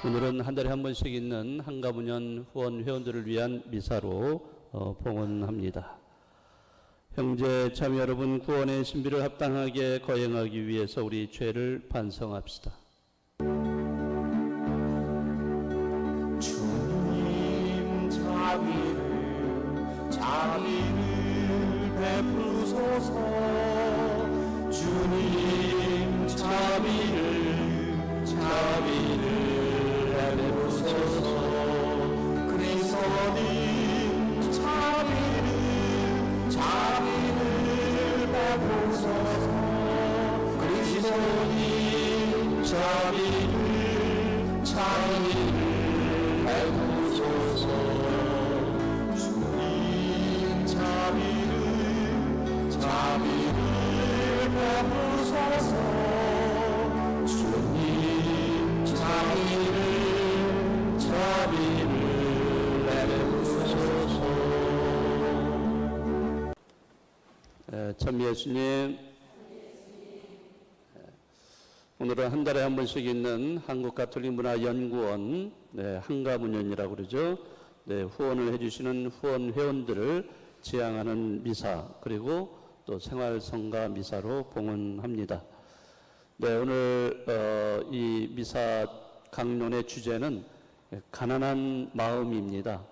오늘은 한 달에 한 번씩 있는 한가문연 후원 회원들을 위한 미사로 봉헌합니다. 형제 자매 여러분, 구원의 신비를 합당하게 거행하기 위해서 우리 죄를 반성합시다. 주님 자비를 베푸소서. 주님 자비를 베푸소서. 그리스도님 자비를 베푸소서. 그리스도님 자비를 베푸소서. 주님 자비를 베푸소서. 주님 자비를 베푸소서. 참 예수님, 오늘은 한 달에 한 번씩 있는 한국가톨릭문화연구원 한가문연이라고 그러죠. 후원을 해주시는 후원 회원들을 지향하는 미사, 그리고 또 생활성가 미사로 봉헌합니다. 오늘 이 미사 강론의 주제는 가난한 마음입니다.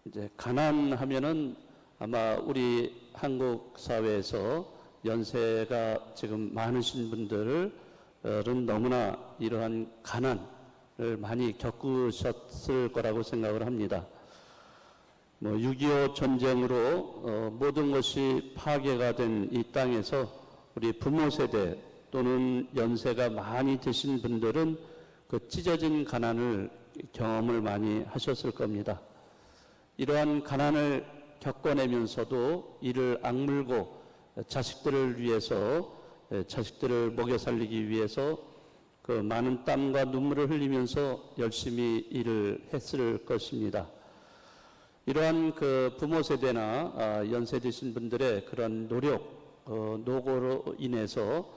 이제 가난하면은 아마 우리 한국 사회에서 연세가 지금 많으신 분들은 너무나 이러한 가난을 많이 겪으셨을 거라고 생각을 합니다. 6.25 전쟁으로 모든 것이 파괴가 된 이 땅에서 우리 부모 세대 또는 연세가 많이 드신 분들은 그 찢어진 가난을 경험을 많이 하셨을 겁니다. 이러한 가난을 겪어내면서도 이를 악물고 자식들을 위해서, 자식들을 먹여 살리기 위해서 그 많은 땀과 눈물을 흘리면서 열심히 일을 했을 것입니다. 이러한 그 부모 세대나 연세 드신 분들의 그런 노고로 인해서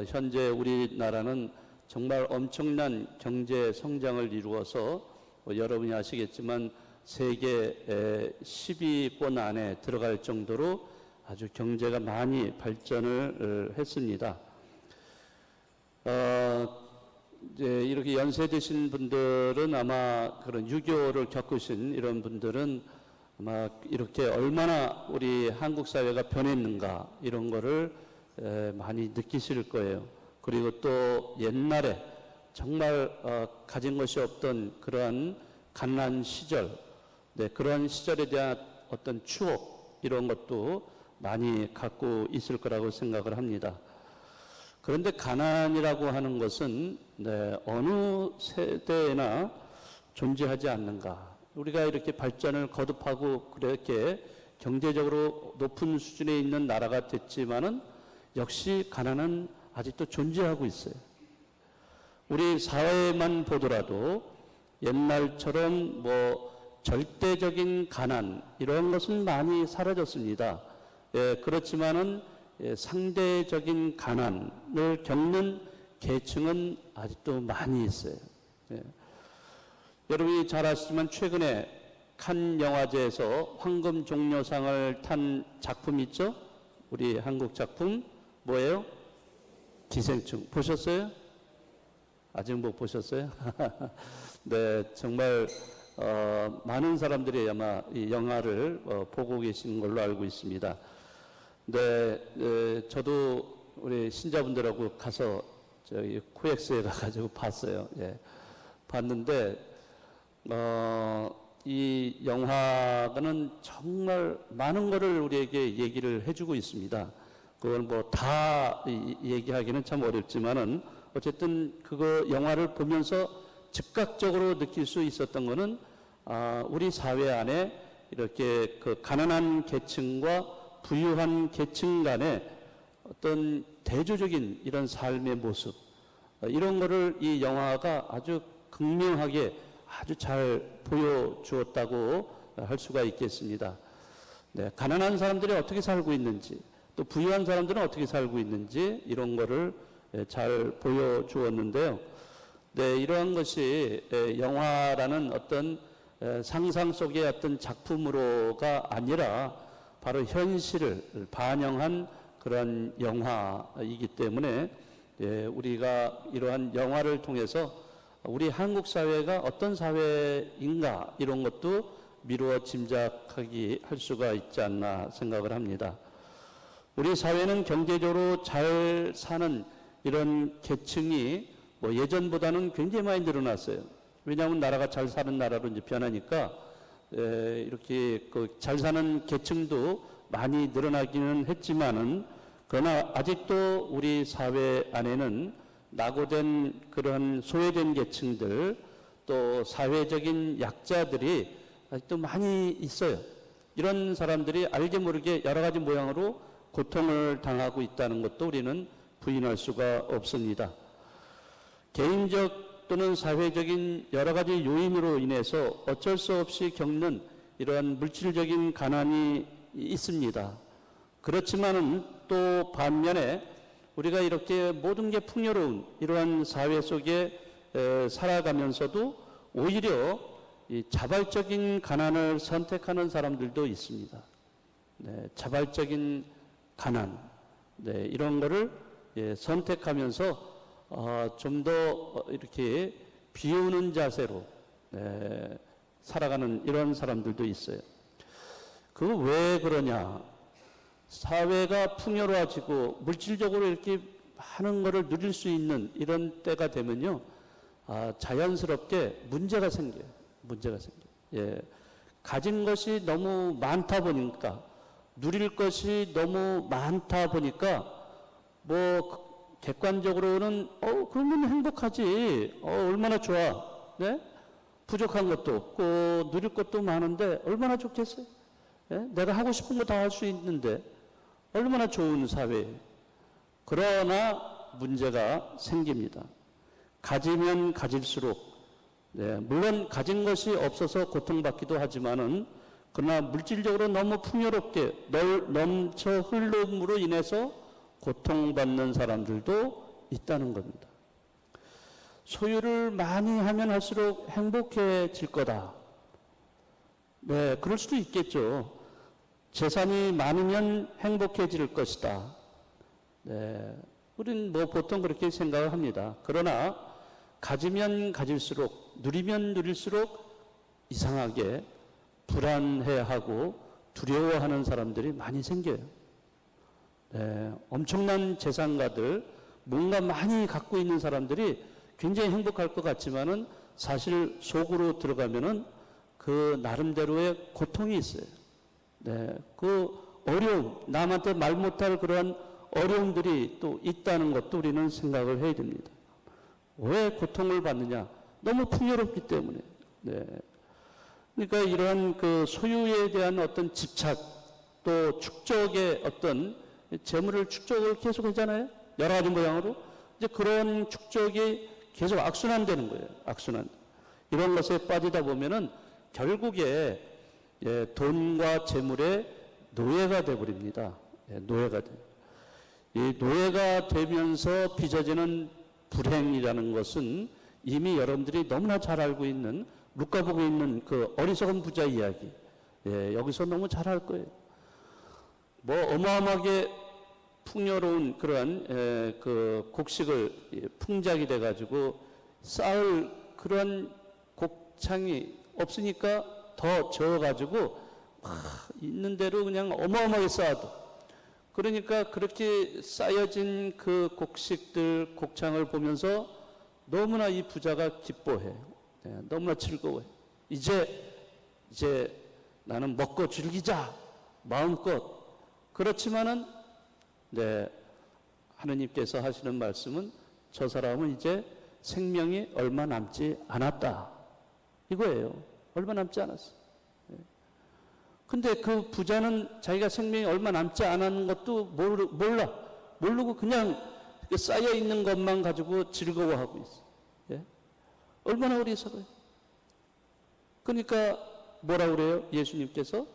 현재 우리나라는 정말 엄청난 경제 성장을 이루어서 여러분이 아시겠지만 세계 10위권 안에 들어갈 정도로 아주 경제가 많이 발전을 했습니다. 이제 이렇게 연세 드신 분들은 아마 그런 6.25를 겪으신 이런 분들은 아마 이렇게 얼마나 우리 한국 사회가 변했는가 이런 거를 많이 느끼실 거예요. 그리고 또 옛날에 정말 가진 것이 없던 그러한 가난한 시절, 그런 시절에 대한 어떤 추억 이런 것도 많이 갖고 있을 거라고 생각을 합니다. 그런데 가난이라고 하는 것은 어느 세대에나 존재하지 않는가. 우리가 이렇게 발전을 거듭하고 그렇게 경제적으로 높은 수준에 있는 나라가 됐지만은 역시 가난은 아직도 존재하고 있어요. 우리 사회만 보더라도 옛날처럼 절대적인 가난 이런 것은 많이 사라졌습니다. 그렇지만은 상대적인 가난을 겪는 계층은 아직도 많이 있어요. 여러분이 잘 아시지만 최근에 칸 영화제에서 황금 종려상을 탄 작품 있죠? 우리 한국 작품 뭐예요? 기생충. 보셨어요? 아직 못 보셨어요? 정말 많은 사람들이 아마 이 영화를 보고 계신 걸로 알고 있습니다. 저도 우리 신자분들하고 가서 저기 코엑스에 가가지고 봤어요. 봤는데 이 영화는 정말 많은 것을 우리에게 얘기를 해주고 있습니다. 그걸 다 얘기하기는 참 어렵지만은 어쨌든 그거 영화를 보면서 즉각적으로 느낄 수 있었던 것은 우리 사회 안에 이렇게 그 가난한 계층과 부유한 계층 간의 어떤 대조적인 이런 삶의 모습, 이런 거를 이 영화가 아주 극명하게 아주 잘 보여주었다고 할 수가 있겠습니다. 가난한 사람들이 어떻게 살고 있는지, 또 부유한 사람들은 어떻게 살고 있는지 이런 거를 잘 보여주었는데요. 네, 이러한 것이 영화라는 어떤 상상 속의 어떤 작품으로가 아니라 바로 현실을 반영한 그런 영화이기 때문에 우리가 이러한 영화를 통해서 우리 한국 사회가 어떤 사회인가 이런 것도 미루어 짐작하기 할 수가 있지 않나 생각을 합니다. 우리 사회는 경제적으로 잘 사는 이런 계층이 뭐 예전보다는 굉장히 많이 늘어났어요. 왜냐하면 나라가 잘 사는 나라로 이제 변하니까 이렇게 그 잘 사는 계층도 많이 늘어나기는 했지만은 그러나 아직도 우리 사회 안에는 낙오된 그런 소외된 계층들 또 사회적인 약자들이 아직도 많이 있어요. 이런 사람들이 알게 모르게 여러 가지 모양으로 고통을 당하고 있다는 것도 우리는 부인할 수가 없습니다. 개인적 또는 사회적인 여러 가지 요인으로 인해서 어쩔 수 없이 겪는 이러한 물질적인 가난이 있습니다. 그렇지만은 또 반면에 우리가 이렇게 모든 게 풍요로운 이러한 사회 속에 살아가면서도 오히려 이 자발적인 가난을 선택하는 사람들도 있습니다. 네, 자발적인 가난, 네, 이런 거를 선택하면서 좀 더 이렇게 비우는 자세로 살아가는 이런 사람들도 있어요. 그 왜 그러냐? 사회가 풍요로워지고 물질적으로 이렇게 많은 것을 누릴 수 있는 이런 때가 되면요, 자연스럽게 문제가 생겨요. 문제가 생겨요. 예, 가진 것이 너무 많다 보니까, 누릴 것이 너무 많다 보니까, 뭐 객관적으로는 그러면 행복하지. 얼마나 좋아. 네? 부족한 것도 없고 누릴 것도 많은데 얼마나 좋겠어요. 예? 내가 하고 싶은 거 다 할 수 있는데 얼마나 좋은 사회예요. 그러나 문제가 생깁니다. 가지면 가질수록 물론 가진 것이 없어서 고통받기도 하지만은 그러나 물질적으로 너무 풍요롭게 넘쳐 흐름으로 인해서 고통받는 사람들도 있다는 겁니다. 소유를 많이 하면 할수록 행복해질 거다. 네, 그럴 수도 있겠죠. 재산이 많으면 행복해질 것이다. 네, 우리는 뭐 보통 그렇게 생각을 합니다. 그러나 가지면 가질수록, 누리면 누릴수록 이상하게 불안해하고 두려워하는 사람들이 많이 생겨요. 네, 엄청난 재산가들, 뭔가 많이 갖고 있는 사람들이 굉장히 행복할 것 같지만은 사실 속으로 들어가면은 그 나름대로의 고통이 있어요. 네, 그 어려움, 남한테 말 못할 그런 어려움들이 또 있다는 것도 우리는 생각을 해야 됩니다. 왜 고통을 받느냐? 너무 풍요롭기 때문에. 네. 그러니까 이런 그 소유에 대한 어떤 집착, 또 축적의 어떤 재물을 축적을 계속 하잖아요. 여러 가지 모양으로. 이제 그런 축적이 계속 악순환되는 거예요. 악순환. 이런 것에 빠지다 보면은 결국에 돈과 재물의 노예가 되어버립니다. 노예가 돼. 이 노예가 되면서 빚어지는 불행이라는 것은 이미 여러분들이 너무나 잘 알고 있는 루카복음에 있는 그 어리석은 부자 이야기. 여기서 너무 잘 알 거예요. 뭐 어마어마하게 풍요로운 그러한 그 곡식을 풍작이 돼가지고 쌓을 그런 곡창이 없으니까 더 저어가지고 있는 대로 그냥 어마어마하게 쌓아도, 그러니까 그렇게 쌓여진 그 곡식들, 곡창을 보면서 너무나 이 부자가 기뻐해. 너무나 즐거워해. 이제 나는 먹고 즐기자. 마음껏. 그렇지만은 하느님께서 하시는 말씀은 저 사람은 이제 생명이 얼마 남지 않았다. 이거예요. 얼마 남지 않았어. 근데 그 부자는 자기가 생명이 얼마 남지 않은 것도 몰라. 모르고 그냥 쌓여 있는 것만 가지고 즐거워하고 있어. 얼마나 어리석어요. 그러니까 뭐라 그래요? 예수님께서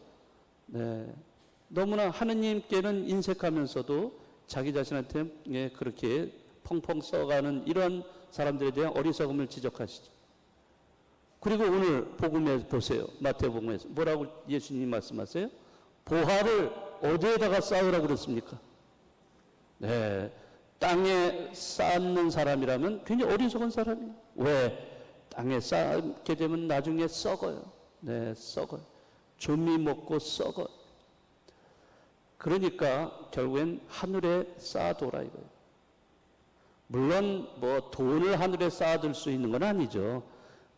너무나 하느님께는 인색하면서도 자기 자신한테 그렇게 펑펑 써가는 이런 사람들에 대한 어리석음을 지적하시죠. 그리고 오늘 복음에 보세요. 마태복음에서 뭐라고 예수님이 말씀하세요? 보화를 어디에다가 쌓으라고 그랬습니까? 네, 땅에 쌓는 사람이라면 굉장히 어리석은 사람이에요. 왜? 땅에 쌓게 되면 나중에 썩어요. 네, 썩어요. 좀비 먹고 썩어요. 그러니까 결국엔 하늘에 쌓아둬라 이거예요. 물론 뭐 돈을 하늘에 쌓아둘 수 있는 건 아니죠.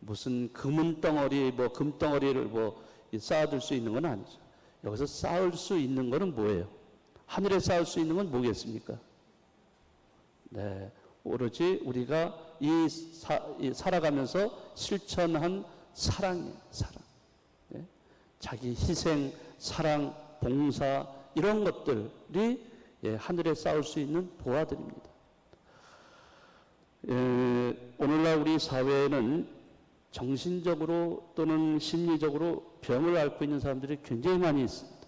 무슨 금덩어리, 금덩어리를 쌓아둘 수 있는 건 아니죠. 여기서 쌓을 수 있는 거는 뭐예요? 하늘에 쌓을 수 있는 건 뭐겠습니까? 네, 오로지 우리가 살아가면서 실천한 사랑이에요. 사랑. 네? 자기 희생, 사랑, 봉사 이런 것들이 하늘에 쌓을 수 있는 보화들입니다. 오늘날 우리 사회에는 정신적으로 또는 심리적으로 병을 앓고 있는 사람들이 굉장히 많이 있습니다.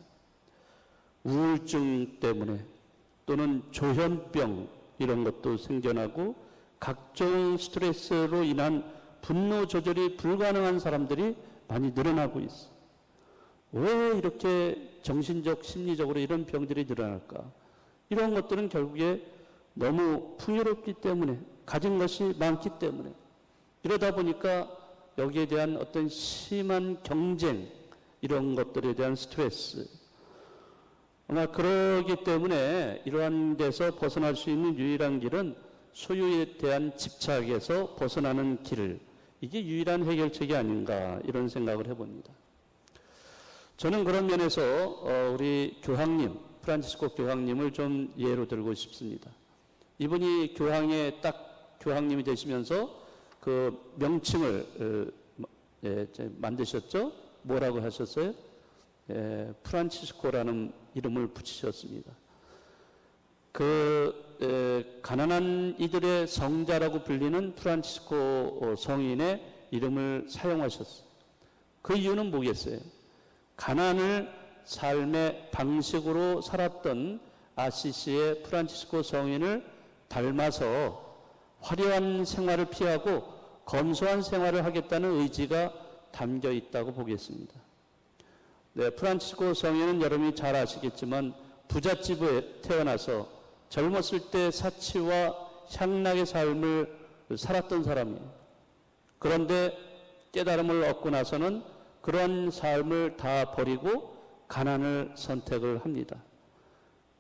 우울증 때문에 또는 조현병 이런 것도 생겨나고 각종 스트레스로 인한 분노 조절이 불가능한 사람들이 많이 늘어나고 있어요. 왜 이렇게 정신적, 심리적으로 이런 병들이 늘어날까? 이런 것들은 결국에 너무 풍요롭기 때문에, 가진 것이 많기 때문에, 이러다 보니까 여기에 대한 어떤 심한 경쟁, 이런 것들에 대한 스트레스, 아마 그러기 때문에 이러한 데서 벗어날 수 있는 유일한 길은 소유에 대한 집착에서 벗어나는 길, 이게 유일한 해결책이 아닌가 이런 생각을 해봅니다. 저는 그런 면에서 우리 교황님, 프란치스코 교황님을 좀 예로 들고 싶습니다. 이분이 교황에 딱 교황님이 되시면서 그 명칭을 만드셨죠? 뭐라고 하셨어요? 프란치스코라는 이름을 붙이셨습니다. 가난한 이들의 성자라고 불리는 프란치스코 성인의 이름을 사용하셨어요. 그 이유는 뭐겠어요? 가난을 삶의 방식으로 살았던 아시시의 프란치스코 성인을 닮아서 화려한 생활을 피하고 검소한 생활을 하겠다는 의지가 담겨 있다고 보겠습니다. 네, 프란치스코 성인은 여러분이 잘 아시겠지만 부잣집에 태어나서 젊었을 때 사치와 향락의 삶을 살았던 사람이에요. 그런데 깨달음을 얻고 나서는 그런 삶을 다 버리고 가난을 선택을 합니다.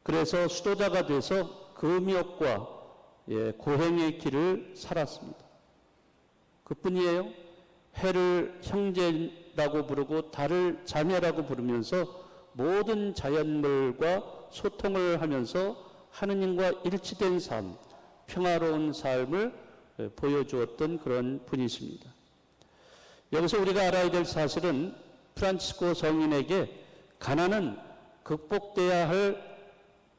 그래서 수도자가 돼서 금욕과 고행의 길을 살았습니다. 그뿐이에요. 해를 형제라고 부르고 달을 자매라고 부르면서 모든 자연물과 소통을 하면서 하느님과 일치된 삶, 평화로운 삶을 보여주었던 그런 분이십니다. 여기서 우리가 알아야 될 사실은 프란치스코 성인에게 가난은 극복돼야 할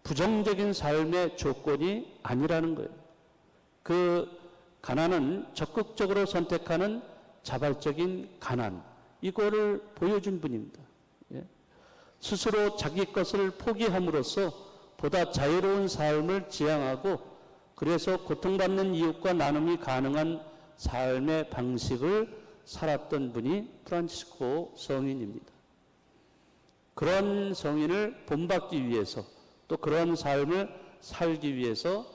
부정적인 삶의 조건이 아니라는 거예요. 그 가난은 적극적으로 선택하는 자발적인 가난, 이거를 보여준 분입니다. 스스로 자기 것을 포기함으로써 보다 자유로운 삶을 지향하고 그래서 고통받는 이웃과 나눔이 가능한 삶의 방식을 살았던 분이 프란치스코 성인입니다. 그런 성인을 본받기 위해서 또 그런 삶을 살기 위해서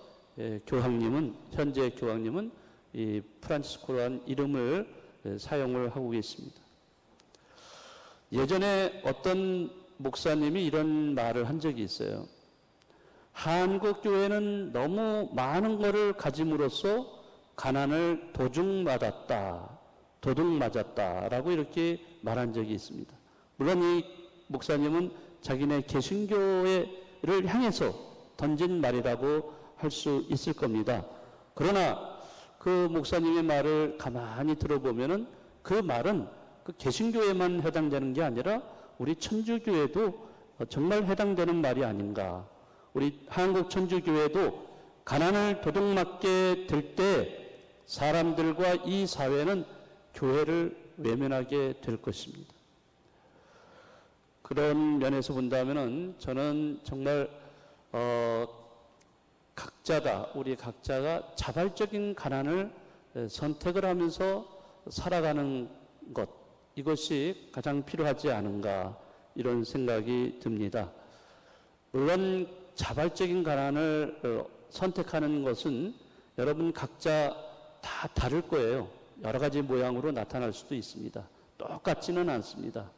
현재 교황님은 이 프란치스코라는 이름을 사용을 하고 계십니다. 예전에 어떤 목사님이 이런 말을 한 적이 있어요. 한국 교회는 너무 많은 것을 가짐으로써 가난을 도둑맞았다라고 이렇게 말한 적이 있습니다. 물론 이 목사님은 자기네 개신교회를 향해서 던진 말이라고 할 수 있을 겁니다. 그러나 그 목사님의 말을 가만히 들어보면은 그 말은 그 개신교회만 해당되는 게 아니라 우리 천주교회도 정말 해당되는 말이 아닌가. 우리 한국 천주교회도 가난을 도둑맞게 될 때 사람들과 이 사회는 교회를 외면하게 될 것입니다. 그런 면에서 본다면은 저는 정말 우리 각자가 자발적인 가난을 선택을 하면서 살아가는 것, 이것이 가장 필요하지 않은가, 이런 생각이 듭니다. 물론 자발적인 가난을 선택하는 것은 여러분 각자 다 다를 거예요. 여러 가지 모양으로 나타날 수도 있습니다. 똑같지는 않습니다.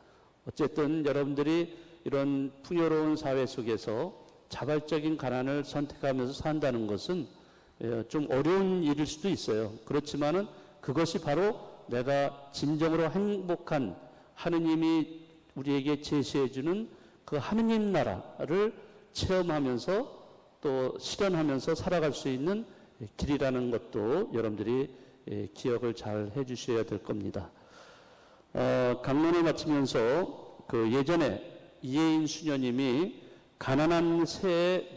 어쨌든 여러분들이 이런 풍요로운 사회 속에서 자발적인 가난을 선택하면서 산다는 것은 좀 어려운 일일 수도 있어요. 그렇지만은 그것이 바로 내가 진정으로 행복한, 하느님이 우리에게 제시해주는 그 하느님 나라를 체험하면서 또 실현하면서 살아갈 수 있는 길이라는 것도 여러분들이 기억을 잘 해주셔야 될 겁니다. 강론을 마치면서 그 예전에 이혜인 수녀님이 가난한 새의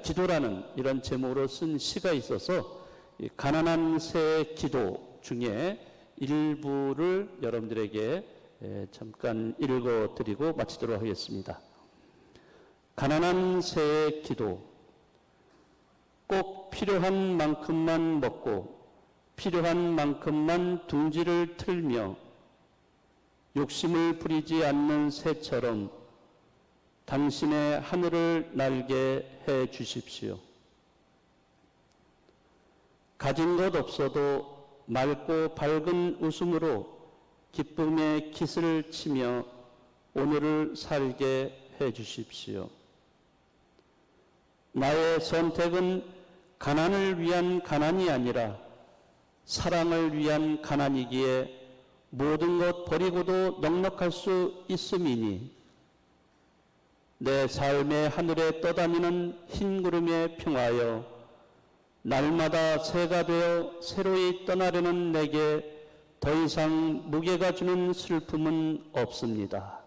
기도라는 이런 제목으로 쓴 시가 있어서 이 가난한 새의 기도 중에 일부를 여러분들에게 잠깐 읽어드리고 마치도록 하겠습니다. 가난한 새의 기도. 꼭 필요한 만큼만 먹고 필요한 만큼만 둥지를 틀며 욕심을 부리지 않는 새처럼 당신의 하늘을 날게 해 주십시오. 가진 것 없어도 맑고 밝은 웃음으로 기쁨의 깃을 치며 오늘을 살게 해 주십시오. 나의 선택은 가난을 위한 가난이 아니라 사랑을 위한 가난이기에 모든 것 버리고도 넉넉할 수 있음이니 내 삶의 하늘에 떠다니는 흰 구름에 평하여 날마다 새가 되어 새로이 떠나려는 내게 더 이상 무게가 주는 슬픔은 없습니다.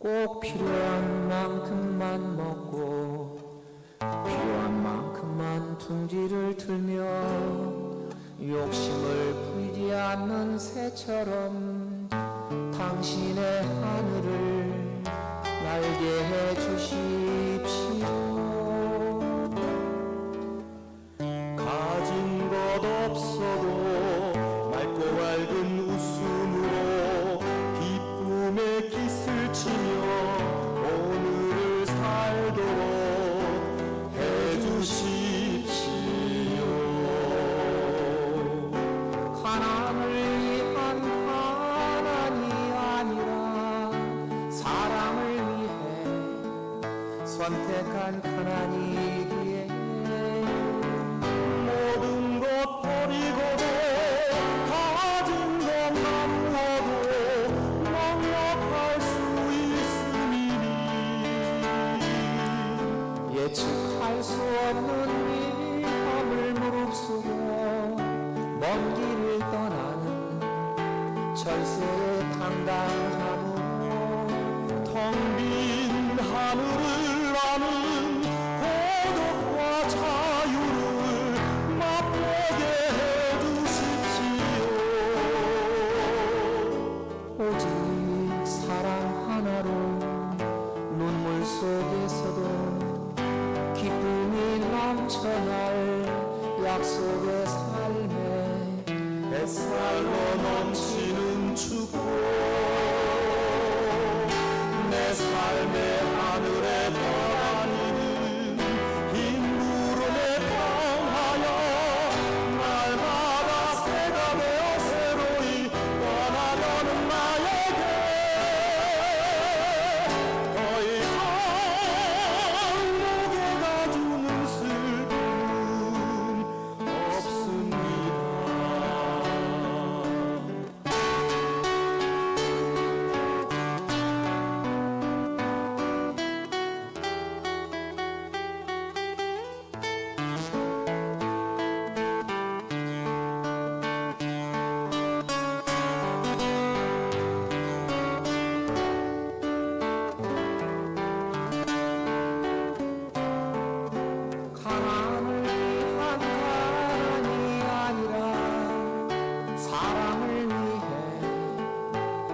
꼭 필요한 만큼만 먹고 필요한 만큼만 둥지를 틀며 욕심을 부리지 않는 새처럼 당신의 하늘을 날게 해 주십시오. 가진 것 없어도 맑고 밝은 웃음으로 기쁨의 깃을 치며 오늘을 살도록 해주십시오. 가난을 위한 가난이 아니라 사랑을 위해 선택한 가난이기에 모든 것 버리고도 가진 것 나누어도 넉넉할 수 있음이니 예측할 수 없는 위험을 무릅쓰고 먼 길을 떠나는 철새의 당당함으로 더 하늘을 나는 고독과 자유를 맛보게 해주십시오. 오직 사랑 하나로 눈물 속에서도 기쁨이 넘쳐날 약속의 삶에 햇살로 넘치는 축복 내 삶의 하늘에 떠다니는 흰 구름에 평하여 날마다 새가 되어 새로이 떠나려는 나에게 더 이상 무게가 주는 슬픔 없습니다. 가난을 위한 가난이 아니라 사랑을 위해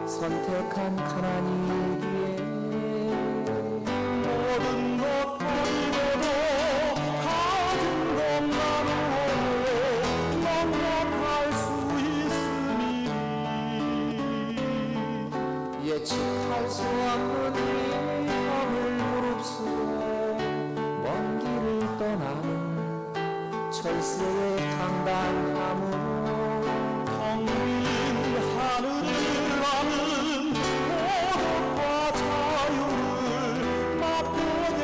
선택한 가난이기에 모든 것 버리고도 가진 것 나누어도 넉넉할 수 있으니 예측할 수 없는 위험을 무릅쓰고 먼 길을 떠나는 철새의 당당함으로 텅 빈 하늘을 나는 고독과 자유를 맛보게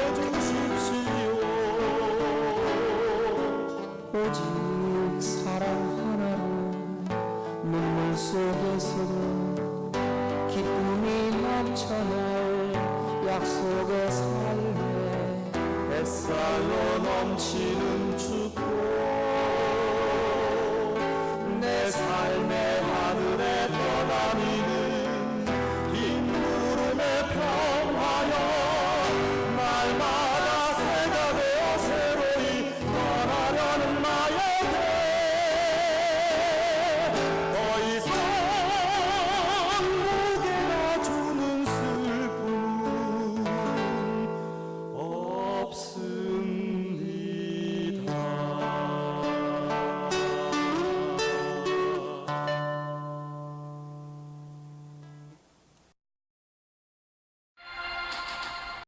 해주십시오. 오직 사랑 하나로 눈물 속에서도 기쁨이 넘쳐날 약속의 삶에 햇살로 넘치는 축복 내 삶